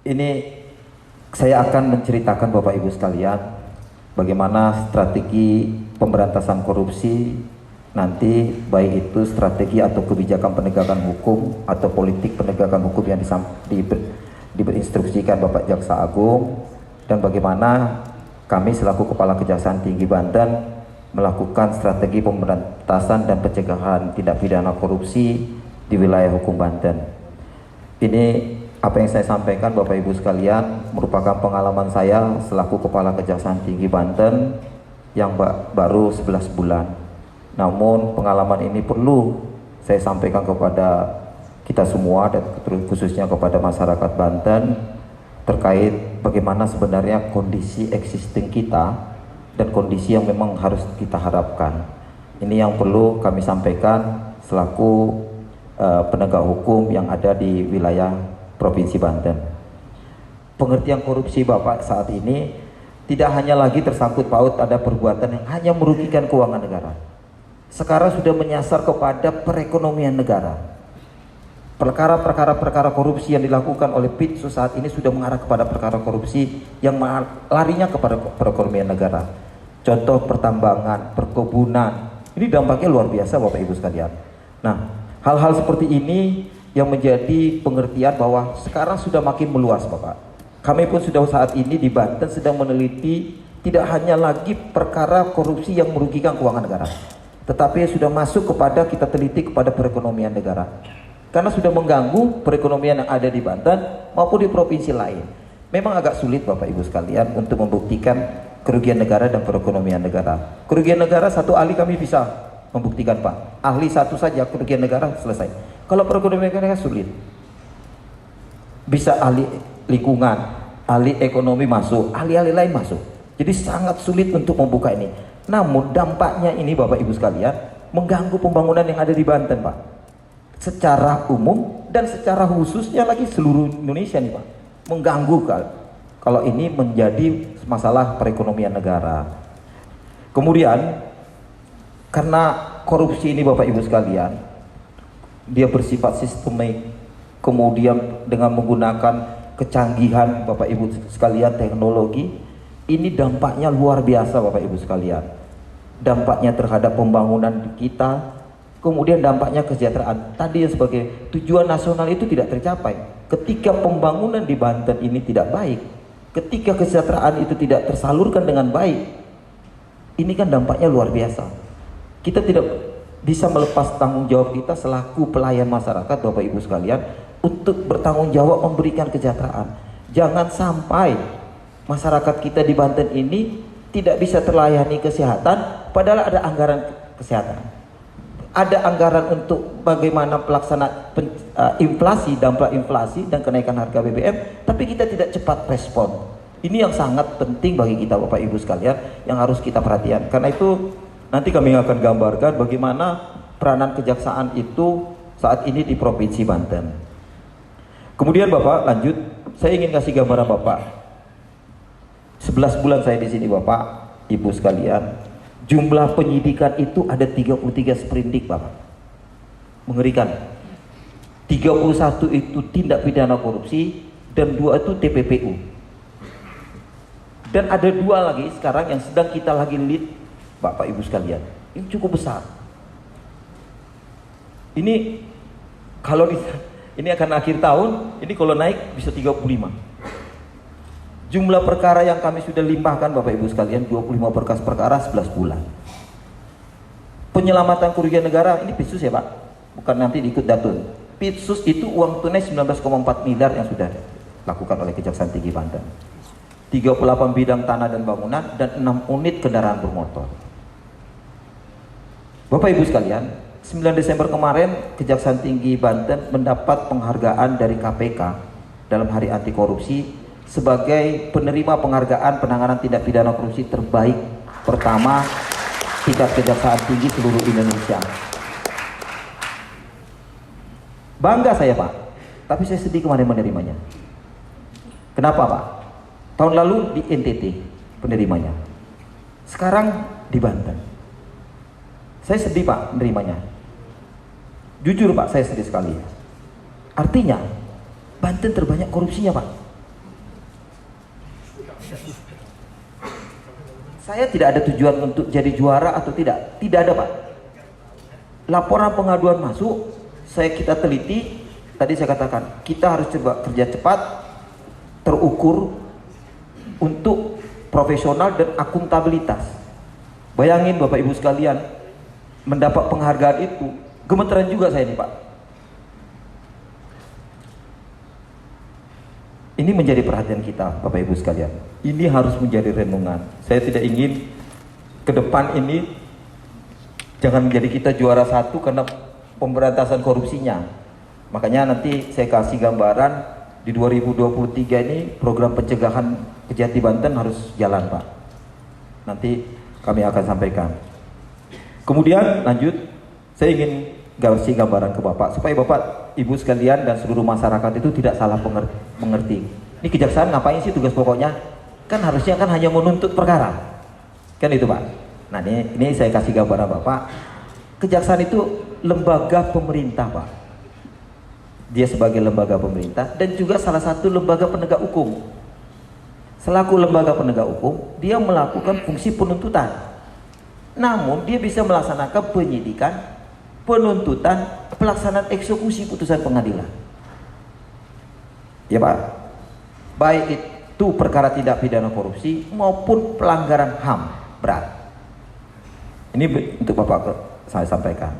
Ini saya akan menceritakan Bapak Ibu sekalian bagaimana strategi pemberantasan korupsi nanti, baik itu strategi atau kebijakan penegakan hukum atau politik penegakan hukum yang diinstruksikan Bapak Jaksa Agung, dan bagaimana kami selaku Kepala Kejaksaan Tinggi Banten melakukan strategi pemberantasan dan pencegahan tindak pidana korupsi di wilayah hukum Banten. Ini apa yang saya sampaikan Bapak Ibu sekalian merupakan pengalaman saya selaku Kepala Kejaksaan Tinggi Banten yang baru 11 bulan. Namun pengalaman ini perlu saya sampaikan kepada kita semua dan khususnya kepada masyarakat Banten terkait bagaimana sebenarnya kondisi existing kita dan kondisi yang memang harus kita harapkan. Ini yang perlu kami sampaikan selaku penegak hukum yang ada di wilayah Provinsi Banten. Pengertian korupsi Bapak saat ini tidak hanya lagi tersangkut paut ada perbuatan yang hanya merugikan keuangan negara. Sekarang sudah menyasar kepada perekonomian negara. Perkara korupsi yang dilakukan oleh Pitsus saat ini sudah mengarah kepada perkara korupsi yang larinya kepada perekonomian negara. Contoh pertambangan, perkebunan, ini dampaknya luar biasa Bapak Ibu sekalian. Nah, hal-hal seperti ini yang menjadi pengertian bahwa sekarang sudah makin meluas Bapak. Kami pun sudah saat ini di Banten sedang meneliti tidak hanya lagi perkara korupsi yang merugikan keuangan negara, tetapi sudah masuk kepada kita teliti kepada perekonomian negara. Karena sudah mengganggu perekonomian yang ada di Banten maupun di provinsi lain. Memang agak sulit Bapak Ibu sekalian untuk membuktikan kerugian negara dan perekonomian negara. Kerugian negara satu ahli kami bisa membuktikan Pak. Ahli satu saja kerugian negara selesai. Kalau perekonomian negara sulit. Bisa ahli lingkungan, ahli ekonomi masuk, ahli-ahli lain masuk. Jadi sangat sulit untuk membuka ini. Namun dampaknya ini Bapak Ibu sekalian mengganggu pembangunan yang ada di Banten Pak. Secara umum dan secara khususnya lagi seluruh Indonesia nih Pak. Mengganggu kalau ini menjadi masalah perekonomian negara. Kemudian karena korupsi ini Bapak Ibu sekalian, dia bersifat sistemik, kemudian dengan menggunakan kecanggihan Bapak Ibu sekalian teknologi, ini dampaknya luar biasa Bapak Ibu sekalian. Dampaknya terhadap pembangunan kita, kemudian dampaknya kesejahteraan. Tadi yang sebagai tujuan nasional itu tidak tercapai. Ketika pembangunan di Banten ini tidak baik, ketika kesejahteraan itu tidak tersalurkan dengan baik, ini kan dampaknya luar biasa. Kita tidak bisa melepas tanggung jawab kita selaku pelayan masyarakat Bapak Ibu sekalian untuk bertanggung jawab memberikan kesejahteraan. Jangan sampai masyarakat kita di Banten ini tidak bisa terlayani kesehatan padahal ada anggaran kesehatan. Ada anggaran untuk bagaimana pelaksanaan inflasi, dampak inflasi dan kenaikan harga BBM, tapi kita tidak cepat respon. Ini yang sangat penting bagi kita Bapak Ibu sekalian yang harus kita perhatikan. Karena itu nanti kami akan gambarkan bagaimana peranan kejaksaan itu saat ini di Provinsi Banten. Kemudian Bapak lanjut, saya ingin kasih gambaran Bapak. 11 bulan saya di sini Bapak, Ibu sekalian. Jumlah penyidikan itu ada 33 sprindik Bapak. Mengerikan. 31 itu tindak pidana korupsi dan 2 itu TPPU. Dan ada 2 lagi sekarang yang sedang kita lagi lead Bapak Ibu sekalian. Ini cukup besar. Ini kalau ini akan akhir tahun, ini kalau naik bisa 35. Jumlah perkara yang kami sudah limpahkan Bapak Ibu sekalian 25 berkas perkara 11 bulan. Penyelamatan kerugian negara ini Pitsus ya Pak, bukan nanti diikut Datun. Pitsus itu uang tunai 19,4 miliar yang sudah dilakukan oleh Kejaksaan Tinggi Banten. 38 bidang tanah dan bangunan dan 6 unit kendaraan bermotor. Bapak Ibu sekalian, 9 Desember kemarin Kejaksaan Tinggi Banten mendapat penghargaan dari KPK dalam Hari Anti Korupsi sebagai penerima penghargaan penanganan tindak pidana korupsi terbaik pertama tingkat Kejaksaan Tinggi seluruh Indonesia. Bangga saya Pak, tapi saya sedih kemarin menerimanya. Kenapa Pak? Tahun lalu di NTT penerimanya, sekarang di Banten. Saya sedih Pak menerimanya. Jujur Pak, saya sedih sekali. Artinya Banten terbanyak korupsinya Pak. Saya tidak ada tujuan untuk jadi juara atau tidak. Tidak ada, Pak. Laporan pengaduan masuk, kita teliti. Tadi saya katakan, kita harus coba kerja cepat, terukur, untuk profesional dan akuntabilitas. Bayangin Bapak Ibu sekalian, mendapat penghargaan itu, gemeteran juga saya nih, Pak. Ini menjadi perhatian kita, Bapak Ibu sekalian. Ini harus menjadi renungan. Saya tidak ingin ke depan ini jangan menjadi kita juara satu karena pemberantasan korupsinya. Makanya nanti saya kasih gambaran di 2023 ini program pencegahan kejahatan Banten harus jalan, Pak. Nanti kami akan sampaikan. Kemudian lanjut, saya ingin kasih gambaran ke Bapak supaya Bapak Ibu sekalian dan seluruh masyarakat itu tidak salah mengerti. Ini kejaksaan ngapain sih tugas pokoknya? Kan harusnya kan hanya menuntut perkara. Kan itu, Pak. Nah, ini saya kasih gambaran Bapak. Kejaksaan itu lembaga pemerintah, Pak. Dia sebagai lembaga pemerintah dan juga salah satu lembaga penegak hukum. Selaku lembaga penegak hukum, dia melakukan fungsi penuntutan. Namun dia bisa melaksanakan penyidikan, penuntutan, pelaksanaan eksekusi putusan pengadilan. Ya, Pak. Baik itu perkara tindak pidana korupsi maupun pelanggaran HAM berat. Ini untuk Bapak saya sampaikan.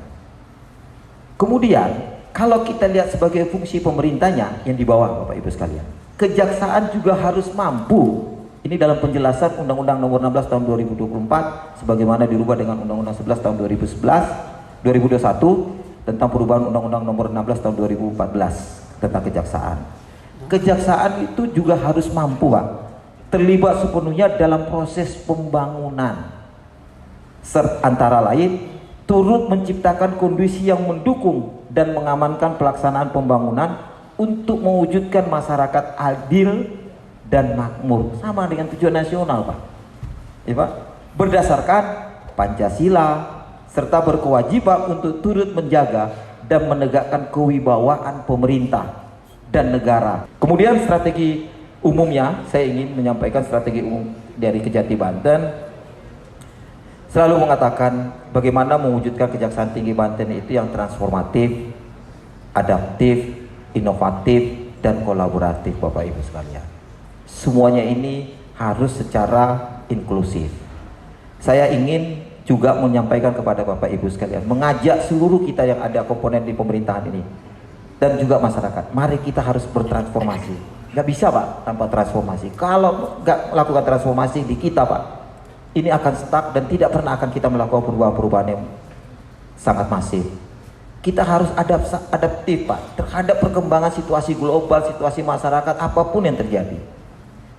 Kemudian kalau kita lihat sebagai fungsi pemerintahnya yang di bawah, Bapak Ibu sekalian, kejaksaan juga harus mampu. Ini dalam penjelasan Undang-Undang Nomor 16 Tahun 2024 sebagaimana dirubah dengan Undang-Undang 11 Tahun 2021 tentang perubahan Undang-Undang Nomor 16 Tahun 2014 tentang kejaksaan. Kejaksaan itu juga harus mampu, Pak, terlibat sepenuhnya dalam proses pembangunan, antara lain turut menciptakan kondisi yang mendukung dan mengamankan pelaksanaan pembangunan untuk mewujudkan masyarakat adil dan makmur, sama dengan tujuan nasional, Pak. Ya, Pak, berdasarkan Pancasila serta berkewajiban untuk turut menjaga dan menegakkan kewibawaan pemerintah dan negara. Kemudian strategi umumnya, saya ingin menyampaikan strategi umum dari Kejati Banten selalu mengatakan bagaimana mewujudkan Kejaksaan Tinggi Banten itu yang transformatif, adaptif, inovatif, dan kolaboratif, Bapak Ibu sekalian. Semuanya ini harus secara inklusif. Saya ingin juga menyampaikan kepada Bapak Ibu sekalian, mengajak seluruh kita yang ada komponen di pemerintahan ini dan juga masyarakat, mari kita harus bertransformasi. Gak bisa, Pak, tanpa transformasi. Kalau gak melakukan transformasi di kita, Pak, ini akan stuck dan tidak pernah akan kita melakukan perubahan-perubahan yang sangat masif. Kita harus adaptif, Pak, terhadap perkembangan situasi global, situasi masyarakat, apapun yang terjadi.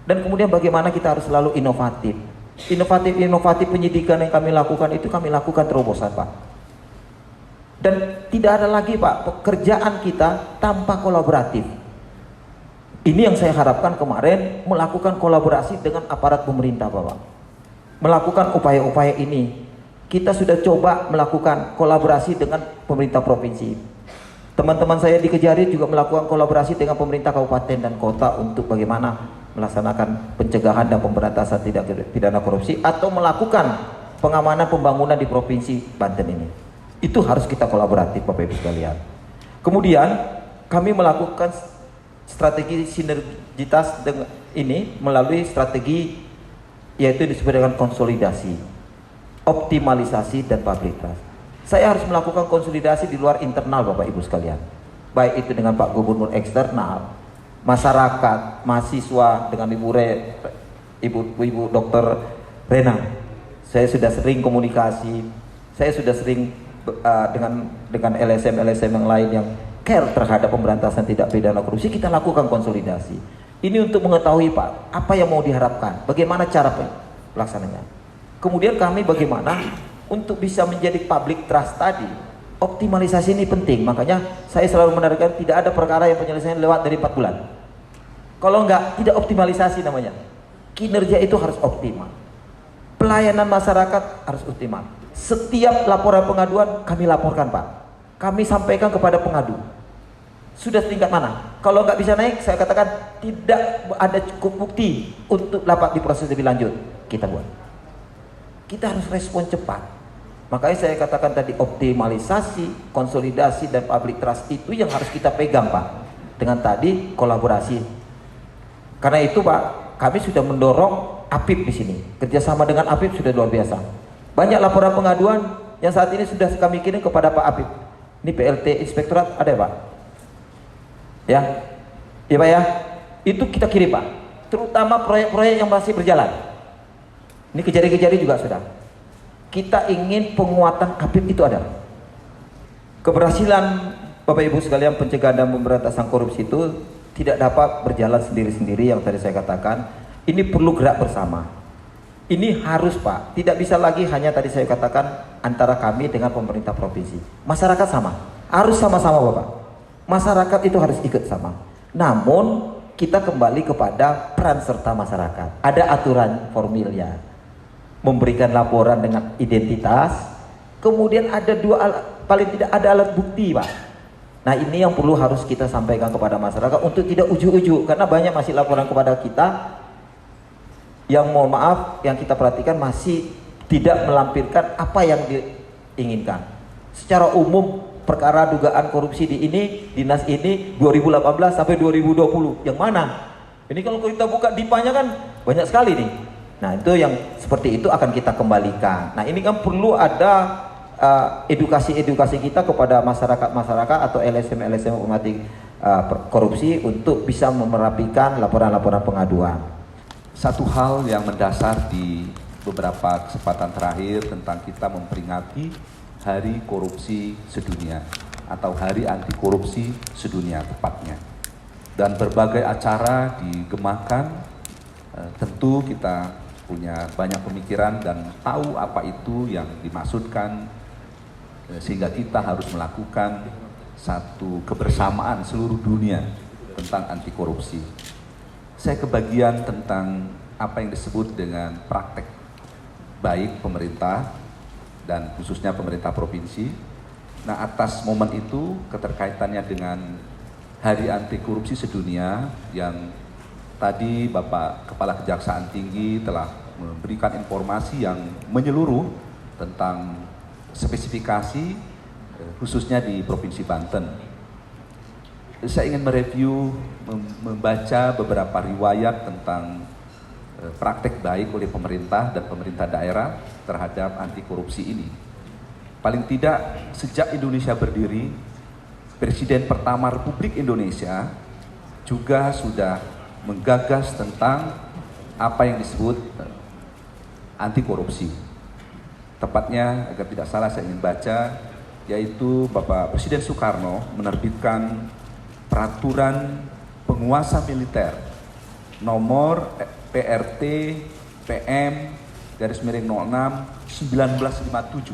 Dan kemudian bagaimana kita harus selalu inovatif. Inovatif penyidikan yang kami lakukan itu kami lakukan terobosan, Pak. Dan tidak ada lagi, Pak, pekerjaan kita tanpa kolaboratif. Ini yang saya harapkan kemarin, melakukan kolaborasi dengan aparat pemerintah, Bapak. Melakukan upaya-upaya ini. Kita sudah coba melakukan kolaborasi dengan pemerintah provinsi. Teman-teman saya di Kejari juga melakukan kolaborasi dengan pemerintah kabupaten dan kota untuk bagaimana melaksanakan pencegahan dan pemberantasan tindak pidana korupsi atau melakukan pengamanan pembangunan di provinsi Banten ini. Itu harus kita kolaboratif, Bapak Ibu sekalian. Kemudian kami melakukan strategi sinergitas ini melalui strategi yaitu disebut dengan konsolidasi, optimalisasi, dan public trust. Saya harus melakukan konsolidasi di luar internal, Bapak Ibu sekalian, baik itu dengan Pak Gubernur eksternal, masyarakat, mahasiswa, dengan Ibu Dokter Rena. Saya sudah sering komunikasi, saya sudah sering dengan LSM yang lain yang care terhadap pemberantasan tindak pidana korupsi. Kita lakukan konsolidasi. Ini untuk mengetahui, Pak, apa yang mau diharapkan, bagaimana cara pelaksananya. Kemudian kami bagaimana untuk bisa menjadi public trust tadi. Optimalisasi ini penting, makanya saya selalu menekankan tidak ada perkara yang penyelesaian lewat dari 4 bulan. Kalau enggak, tidak optimalisasi namanya. Kinerja itu harus optimal. Pelayanan masyarakat harus optimal. Setiap laporan pengaduan kami laporkan, Pak. Kami sampaikan kepada pengadu. Sudah setingkat mana? Kalau nggak bisa naik, saya katakan tidak ada cukup bukti untuk dapat diproses lebih lanjut. Kita buat. kita harus respon cepat. Makanya saya katakan tadi optimalisasi, konsolidasi dan public trust itu yang harus kita pegang Pak. Dengan tadi kolaborasi. Karena itu Pak, kami sudah mendorong APIP di sini. Kerjasama dengan APIP sudah luar biasa. Banyak laporan pengaduan yang saat ini sudah kami kirim kepada Pak APIP. Ini PLT Inspektorat ada ya Pak? Ya, ya Pak ya. Itu kita kirim Pak. Terutama proyek-proyek yang masih berjalan. Ini kejari-kejari juga sudah. Kita ingin penguatan APIP itu ada. Keberhasilan Bapak Ibu sekalian pencegahan dan pemberantasan korupsi itu tidak dapat berjalan sendiri-sendiri yang tadi saya katakan. Ini perlu gerak bersama. Ini harus Pak, tidak bisa lagi hanya tadi saya katakan antara kami dengan pemerintah provinsi. Masyarakat sama, harus sama-sama Bapak. Masyarakat itu harus ikut sama. Namun kita kembali kepada peran serta masyarakat. Ada aturan formilnya. Memberikan laporan dengan identitas, kemudian ada dua alat, paling tidak ada alat bukti Pak. Nah ini yang perlu harus kita sampaikan kepada masyarakat untuk tidak ujuk-ujuk, karena banyak masih laporan kepada kita yang mohon maaf yang kita perhatikan masih tidak melampirkan apa yang diinginkan. Secara umum perkara dugaan korupsi di ini, dinas ini 2018 sampai 2020 yang mana? Ini kalau kita buka dipanya kan banyak sekali nih. Nah itu yang seperti itu akan kita kembalikan. Nah ini kan perlu ada edukasi-edukasi kita kepada masyarakat-masyarakat atau LSM-LSM pemati korupsi untuk bisa merapikan laporan-laporan pengaduan. Satu hal yang mendasar di beberapa kesempatan terakhir tentang kita memperingati Hari Korupsi Sedunia atau Hari Anti Korupsi Sedunia tepatnya. Dan berbagai acara digemakan, tentu kita punya banyak pemikiran dan tahu apa itu yang dimaksudkan, sehingga kita harus melakukan satu kebersamaan seluruh dunia tentang anti korupsi. Saya kebagian tentang apa yang disebut dengan praktek baik pemerintah dan khususnya pemerintah provinsi. Nah atas momen itu keterkaitannya dengan Hari Anti Korupsi Sedunia yang tadi Bapak Kepala Kejaksaan Tinggi telah memberikan informasi yang menyeluruh tentang spesifikasi khususnya di Provinsi Banten. Saya ingin mereview, membaca beberapa riwayat tentang praktek baik oleh pemerintah dan pemerintah daerah terhadap anti korupsi ini. Paling tidak sejak Indonesia berdiri, Presiden pertama Republik Indonesia juga sudah menggagas tentang apa yang disebut anti korupsi. Tepatnya agar tidak salah saya ingin baca, yaitu Bapak Presiden Soekarno menerbitkan peraturan penguasa militer nomor PRT PM /06 1957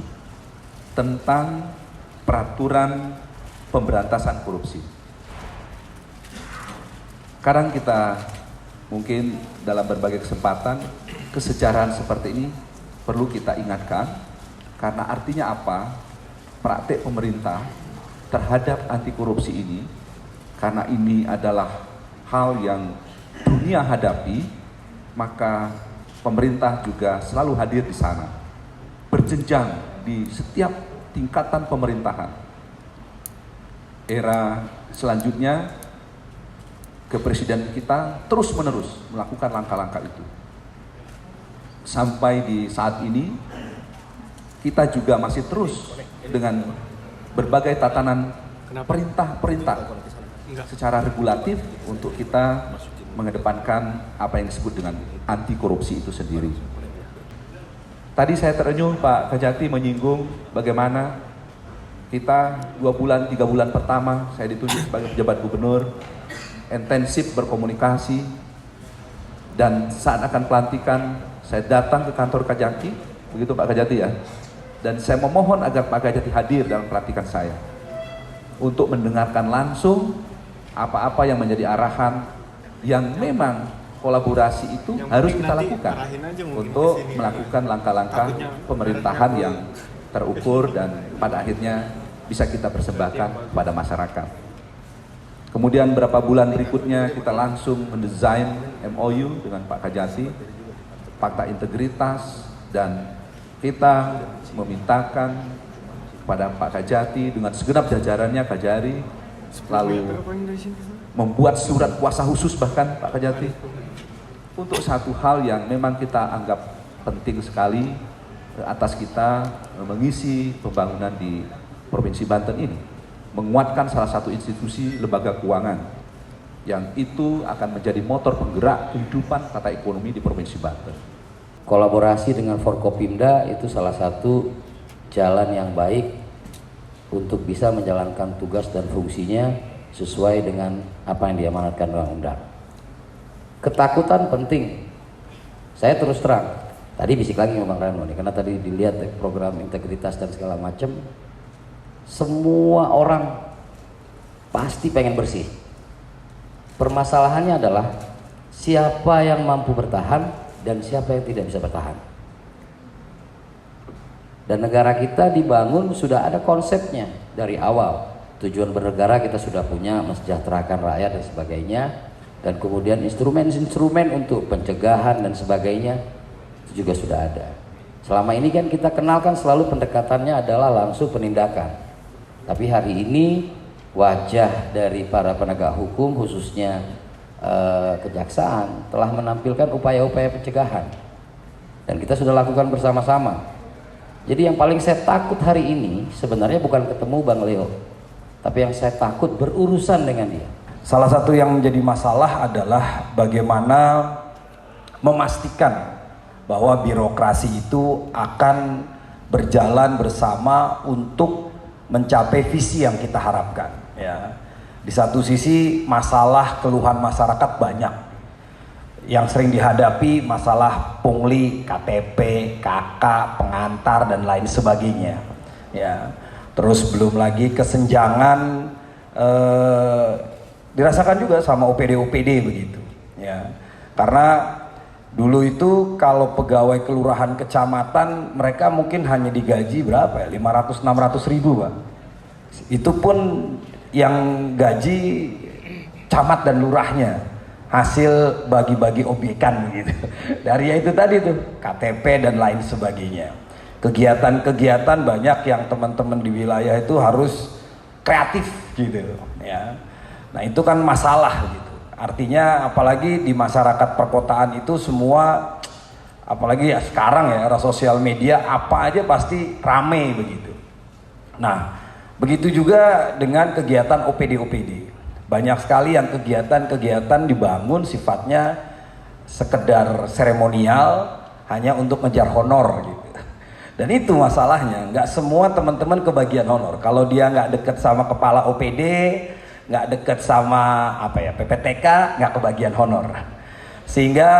tentang peraturan pemberantasan korupsi. Sekarang kita mungkin dalam berbagai kesempatan kesejarahan seperti ini perlu kita ingatkan, karena artinya apa? Praktek pemerintah terhadap anti korupsi ini, karena ini adalah hal yang dunia hadapi, maka pemerintah juga selalu hadir di sana, berjenjang di setiap tingkatan pemerintahan. Era selanjutnya, kepresiden kita terus-menerus melakukan langkah-langkah itu. Sampai di saat ini, kita juga masih terus dengan berbagai tatanan perintah-perintah secara regulatif untuk kita mengedepankan apa yang disebut dengan anti korupsi itu sendiri. Tadi saya terenyuh Pak Kajati menyinggung bagaimana kita 2 bulan, 3 bulan pertama saya ditunjuk sebagai pejabat gubernur, intensif berkomunikasi, dan saat akan pelantikan saya datang ke kantor Kajati, begitu Pak Kajati ya, dan saya memohon agar Pak Kajati hadir dalam pelantikan saya untuk mendengarkan langsung apa-apa yang menjadi arahan yang memang kolaborasi itu harus kita lakukan untuk melakukan langkah-langkah pemerintahan yang terukur dan pada akhirnya bisa kita persembahkan kepada masyarakat. Kemudian beberapa bulan berikutnya kita langsung mendesain MOU dengan Pak Kajati, fakta integritas dan kita memintakan kepada Pak Kajati dengan segenap jajarannya Kajari, lalu membuat surat kuasa khusus bahkan Pak Kajati, untuk satu hal yang memang kita anggap penting sekali atas kita mengisi pembangunan di Provinsi Banten ini, menguatkan salah satu institusi lembaga keuangan yang itu akan menjadi motor penggerak kehidupan tata ekonomi di Provinsi Banten. Kolaborasi dengan Forkopimda itu salah satu jalan yang baik untuk bisa menjalankan tugas dan fungsinya sesuai dengan apa yang diamanatkan undang-undang. Ketakutan penting. Saya terus terang, tadi bisik lagi sama Bang Rano nih, karena tadi dilihat program integritas dan segala macam, semua orang pasti pengen bersih. Permasalahannya adalah siapa yang mampu bertahan dan siapa yang tidak bisa bertahan. Dan negara kita dibangun sudah ada konsepnya dari awal. Tujuan bernegara kita sudah punya, mensejahterakan rakyat dan sebagainya. Dan kemudian instrumen-instrumen untuk pencegahan dan sebagainya itu juga sudah ada. Selama ini kan kita kenalkan selalu pendekatannya adalah langsung penindakan. Tapi hari ini wajah dari para penegak hukum khususnya kejaksaan telah menampilkan upaya-upaya pencegahan dan kita sudah lakukan bersama-sama. Jadi yang paling saya takut hari ini sebenarnya bukan ketemu Bang Leo, tapi yang saya takut berurusan dengan dia. Salah satu yang menjadi masalah adalah bagaimana memastikan bahwa birokrasi itu akan berjalan bersama untuk mencapai visi yang kita harapkan, ya. Di satu sisi masalah keluhan masyarakat banyak. Yang sering dihadapi masalah pungli, KTP, KK, pengantar dan lain sebagainya. Ya. Terus belum lagi kesenjangan dirasakan juga sama OPD begitu. Ya. Karena dulu itu kalau pegawai kelurahan kecamatan mereka mungkin hanya digaji berapa ya? 500-600 ribu, Pak. Itu pun yang gaji camat dan lurahnya, hasil bagi-bagi obyekan gitu. Dari itu tadi tuh KTP dan lain sebagainya. Kegiatan-kegiatan banyak yang teman-teman di wilayah itu harus kreatif gitu ya. Nah itu kan masalah gitu. Artinya apalagi di masyarakat perkotaan itu semua, apalagi ya sekarang ya era sosial media, apa aja pasti rame begitu. Nah begitu juga dengan kegiatan OPD. Banyak sekali yang kegiatan-kegiatan dibangun sifatnya sekedar seremonial, hanya untuk ngejar honor gitu. Dan itu masalahnya, nggak semua teman-teman kebagian honor. Kalau dia nggak deket sama kepala OPD, nggak deket sama PPTK, nggak kebagian honor. Sehingga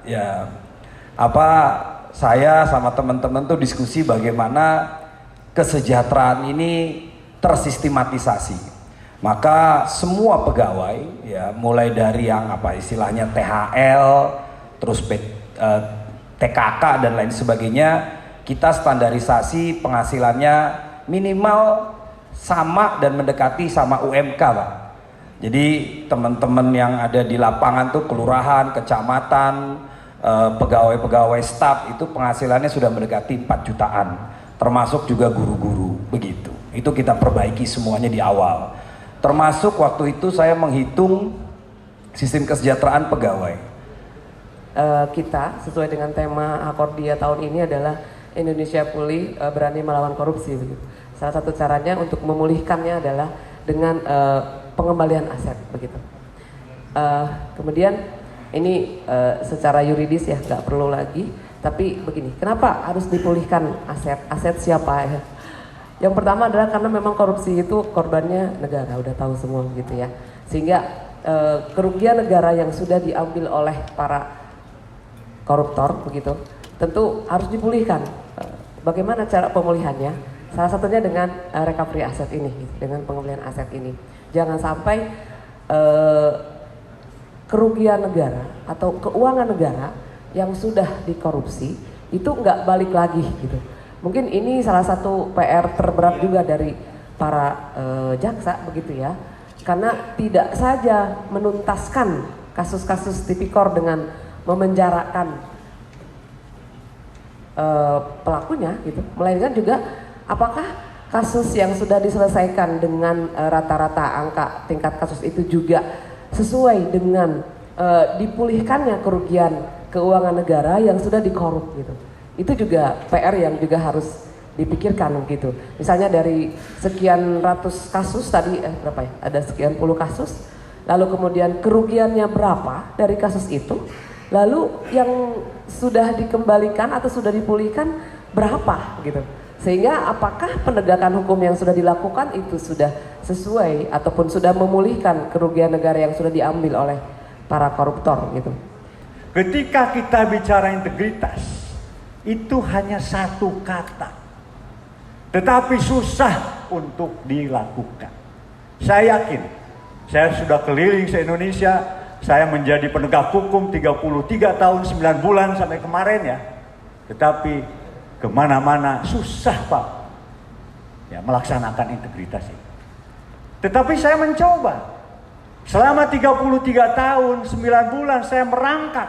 ya saya sama teman-teman tuh diskusi bagaimana kesejahteraan ini tersistematisasi. Maka semua pegawai ya mulai dari yang istilahnya THL, terus TKK dan lain sebagainya, kita standarisasi penghasilannya minimal sama dan mendekati sama UMK, Pak. Jadi teman-teman yang ada di lapangan tuh kelurahan, kecamatan, pegawai-pegawai staf itu penghasilannya sudah mendekati 4 jutaan. Termasuk juga guru-guru begitu. Itu kita perbaiki semuanya di awal. Termasuk waktu itu saya menghitung sistem kesejahteraan pegawai. Kita sesuai dengan tema Akordia tahun ini adalah Indonesia Pulih, Berani Melawan Korupsi begitu. Salah satu caranya untuk memulihkannya adalah dengan pengembalian aset begitu. Kemudian ini secara yuridis ya nggak perlu lagi. Tapi begini, kenapa harus dipulihkan aset? Aset siapa ya? Yang pertama adalah karena memang korupsi itu korbannya negara, udah tahu semua gitu ya. Sehingga kerugian negara yang sudah diambil oleh para koruptor begitu, tentu harus dipulihkan. Bagaimana cara pemulihannya? Salah satunya dengan recovery aset ini, dengan pengembalian aset ini. Jangan sampai kerugian negara atau keuangan negara yang sudah dikorupsi itu nggak balik lagi gitu. Mungkin ini salah satu PR terberat juga dari para jaksa begitu ya, karena tidak saja menuntaskan kasus-kasus tipikor dengan memenjarakan pelakunya gitu, melainkan juga apakah kasus yang sudah diselesaikan dengan rata-rata angka tingkat kasus itu juga sesuai dengan dipulihkannya kerugian keuangan negara yang sudah dikorup gitu. Itu juga PR yang juga harus dipikirkan gitu. Misalnya dari sekian ratus kasus tadi berapa ya? Ada sekian puluh kasus. Lalu kemudian kerugiannya berapa dari kasus itu? Lalu yang sudah dikembalikan atau sudah dipulihkan berapa gitu. Sehingga apakah penegakan hukum yang sudah dilakukan itu sudah sesuai ataupun sudah memulihkan kerugian negara yang sudah diambil oleh para koruptor gitu. Ketika kita bicara integritas, itu hanya satu kata. Tetapi susah untuk dilakukan. Saya yakin, saya sudah keliling se-Indonesia, saya menjadi penegak hukum 33 tahun 9 bulan sampai kemarin ya. Tetapi kemana-mana susah Pak ya, melaksanakan integritas itu. Tetapi saya mencoba. Selama 33 tahun 9 bulan saya merangkak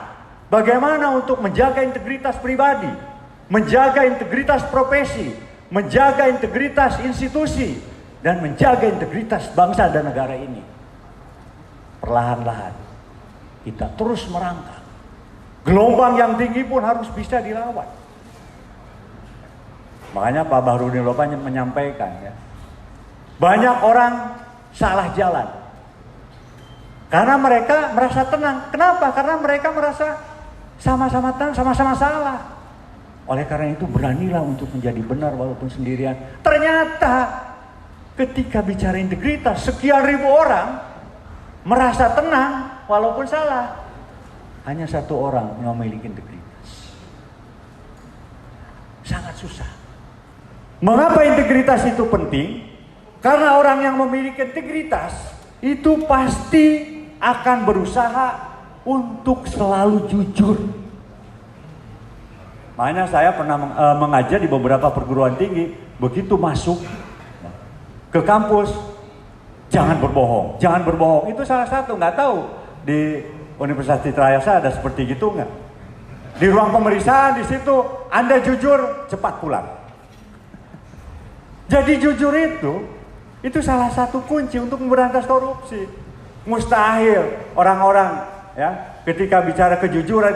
bagaimana untuk menjaga integritas pribadi, menjaga integritas profesi, menjaga integritas institusi, dan menjaga integritas bangsa dan negara ini. Perlahan-lahan kita terus merangkak. Gelombang yang tinggi pun harus bisa dilawan. Makanya Pak Bahrudin Lopa menyampaikan ya, banyak orang salah jalan karena mereka merasa tenang. Kenapa? Karena mereka merasa sama-sama tenang, sama-sama salah. Oleh karena itu beranilah untuk menjadi benar walaupun sendirian. Ternyata ketika bicara integritas, sekian ribu orang merasa tenang walaupun salah. Hanya satu orang yang memiliki integritas. Sangat susah. Mengapa integritas itu penting? Karena orang yang memiliki integritas itu pasti akan berusaha untuk selalu jujur. Makanya saya pernah mengajar di beberapa perguruan tinggi, begitu masuk ke kampus, jangan berbohong, jangan berbohong. Itu salah satu, nggak tahu di Universitas Citra Yasa ada seperti gitu nggak? Di ruang pemeriksaan di situ, Anda jujur, cepat pulang. Jadi jujur itu salah satu kunci untuk memberantas korupsi. Mustahil orang-orang ya ketika bicara kejujuran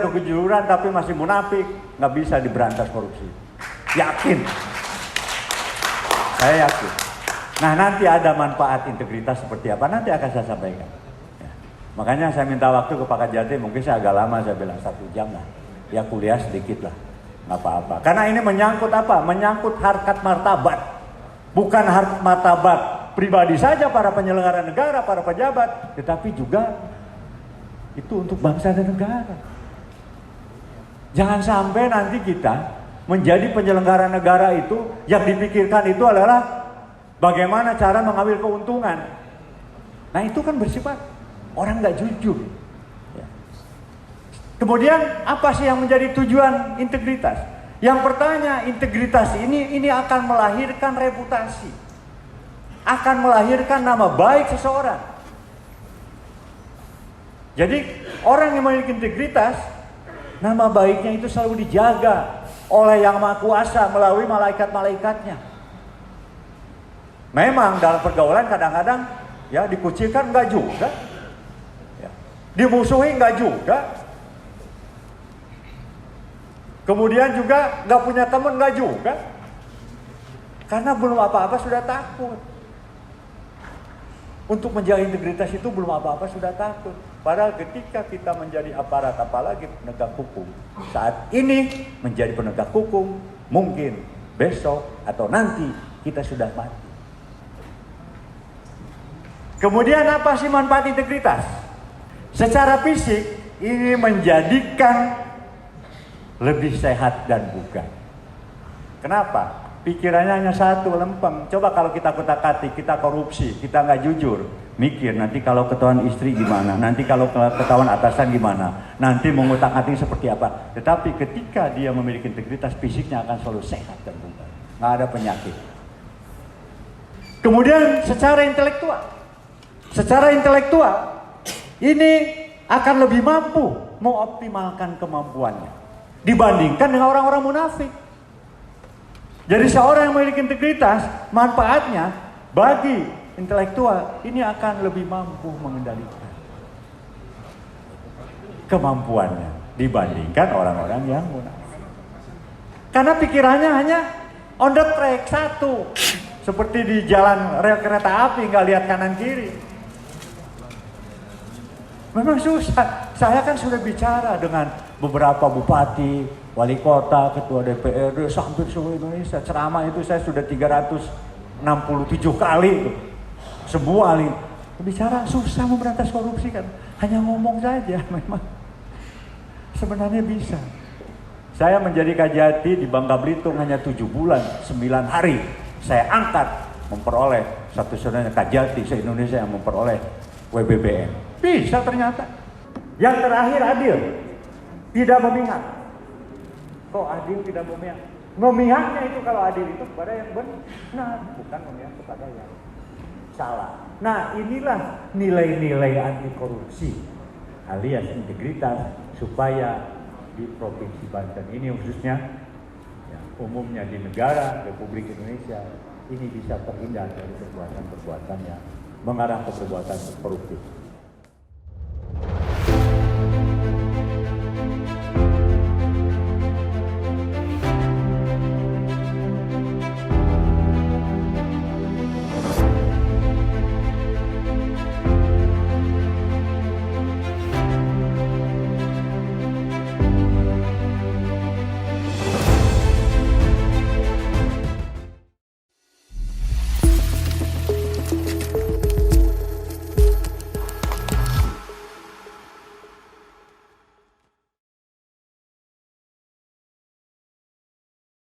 tapi masih munafik, nggak bisa diberantas korupsi. Yakin. Saya yakin. Nah nanti ada manfaat integritas seperti apa, nanti akan saya sampaikan. Ya. Makanya saya minta waktu ke Pak Kajati, mungkin saya agak lama, saya bilang 1 jam lah. Ya kuliah sedikit lah, nggak apa-apa. Karena ini menyangkut apa? Menyangkut harkat martabat. Bukan harkat martabat pribadi saja para penyelenggara negara, para pejabat, tetapi juga itu untuk bangsa dan negara. Jangan sampai nanti kita menjadi penyelenggara negara itu yang dipikirkan itu adalah bagaimana cara mengambil keuntungan. Nah itu kan bersifat orang nggak jujur. Ya. Kemudian apa sih yang menjadi tujuan integritas? Yang pertama, integritas ini akan melahirkan reputasi, akan melahirkan nama baik seseorang. Jadi orang yang memiliki integritas, nama baiknya itu selalu dijaga oleh Yang Maha Kuasa melalui malaikat-malaikatnya. Memang dalam pergaulan kadang-kadang ya dikucilkan enggak juga, ya. Dimusuhi enggak juga, kemudian juga enggak punya teman enggak juga, karena belum apa-apa sudah takut. Untuk menjaga integritas itu belum apa-apa sudah takut. Padahal ketika kita menjadi aparat, apalagi penegak hukum, saat ini menjadi penegak hukum, mungkin besok atau nanti kita sudah mati. Kemudian apa sih manfaat integritas? Secara fisik ini menjadikan lebih sehat dan bugar. Kenapa? Pikirannya hanya satu, lempeng. Coba kalau kita kutak-katik, kita korupsi, kita nggak jujur, mikir nanti kalau ketahuan istri gimana, nanti kalau ketahuan atasan gimana, nanti mengutak-atik seperti apa. Tetapi ketika dia memiliki integritas, fisiknya akan selalu sehat dan bugar, nggak ada penyakit. Kemudian secara intelektual ini akan lebih mampu mengoptimalkan kemampuannya dibandingkan dengan orang-orang munafik. Jadi seorang yang memiliki integritas, manfaatnya bagi intelektual ini akan lebih mampu mengendalikan kemampuannya dibandingkan orang-orang yang munafik. Karena pikirannya hanya on the track satu, seperti di jalan rel kereta api nggak lihat kanan kiri. Memang susah. Saya kan sudah bicara dengan beberapa bupati, wali kota, ketua DPRD, hampir seluruh Indonesia. Ceramah itu saya sudah 367 kali itu. Semua kali. Bicara susah memberantas korupsi kan. Hanya ngomong saja memang. Sebenarnya bisa. Saya menjadi Kajati di Bangka Belitung hanya 7 bulan, 9 hari. Saya angkat memperoleh satu-satunya Kajati se-Indonesia yang memperoleh WBBM. Bisa ternyata. Yang terakhir adil. Tidak memihak. Kok adil tidak memihak? Memihaknya itu kalau adil itu kepada yang benar, bukan memihak kepada yang salah. Nah, inilah nilai-nilai anti korupsi alias integritas supaya di Provinsi Banten ini khususnya ya, umumnya di negara Republik Indonesia ini bisa terhindar dari perbuatan-perbuatan yang mengarah ke perbuatan koruptif.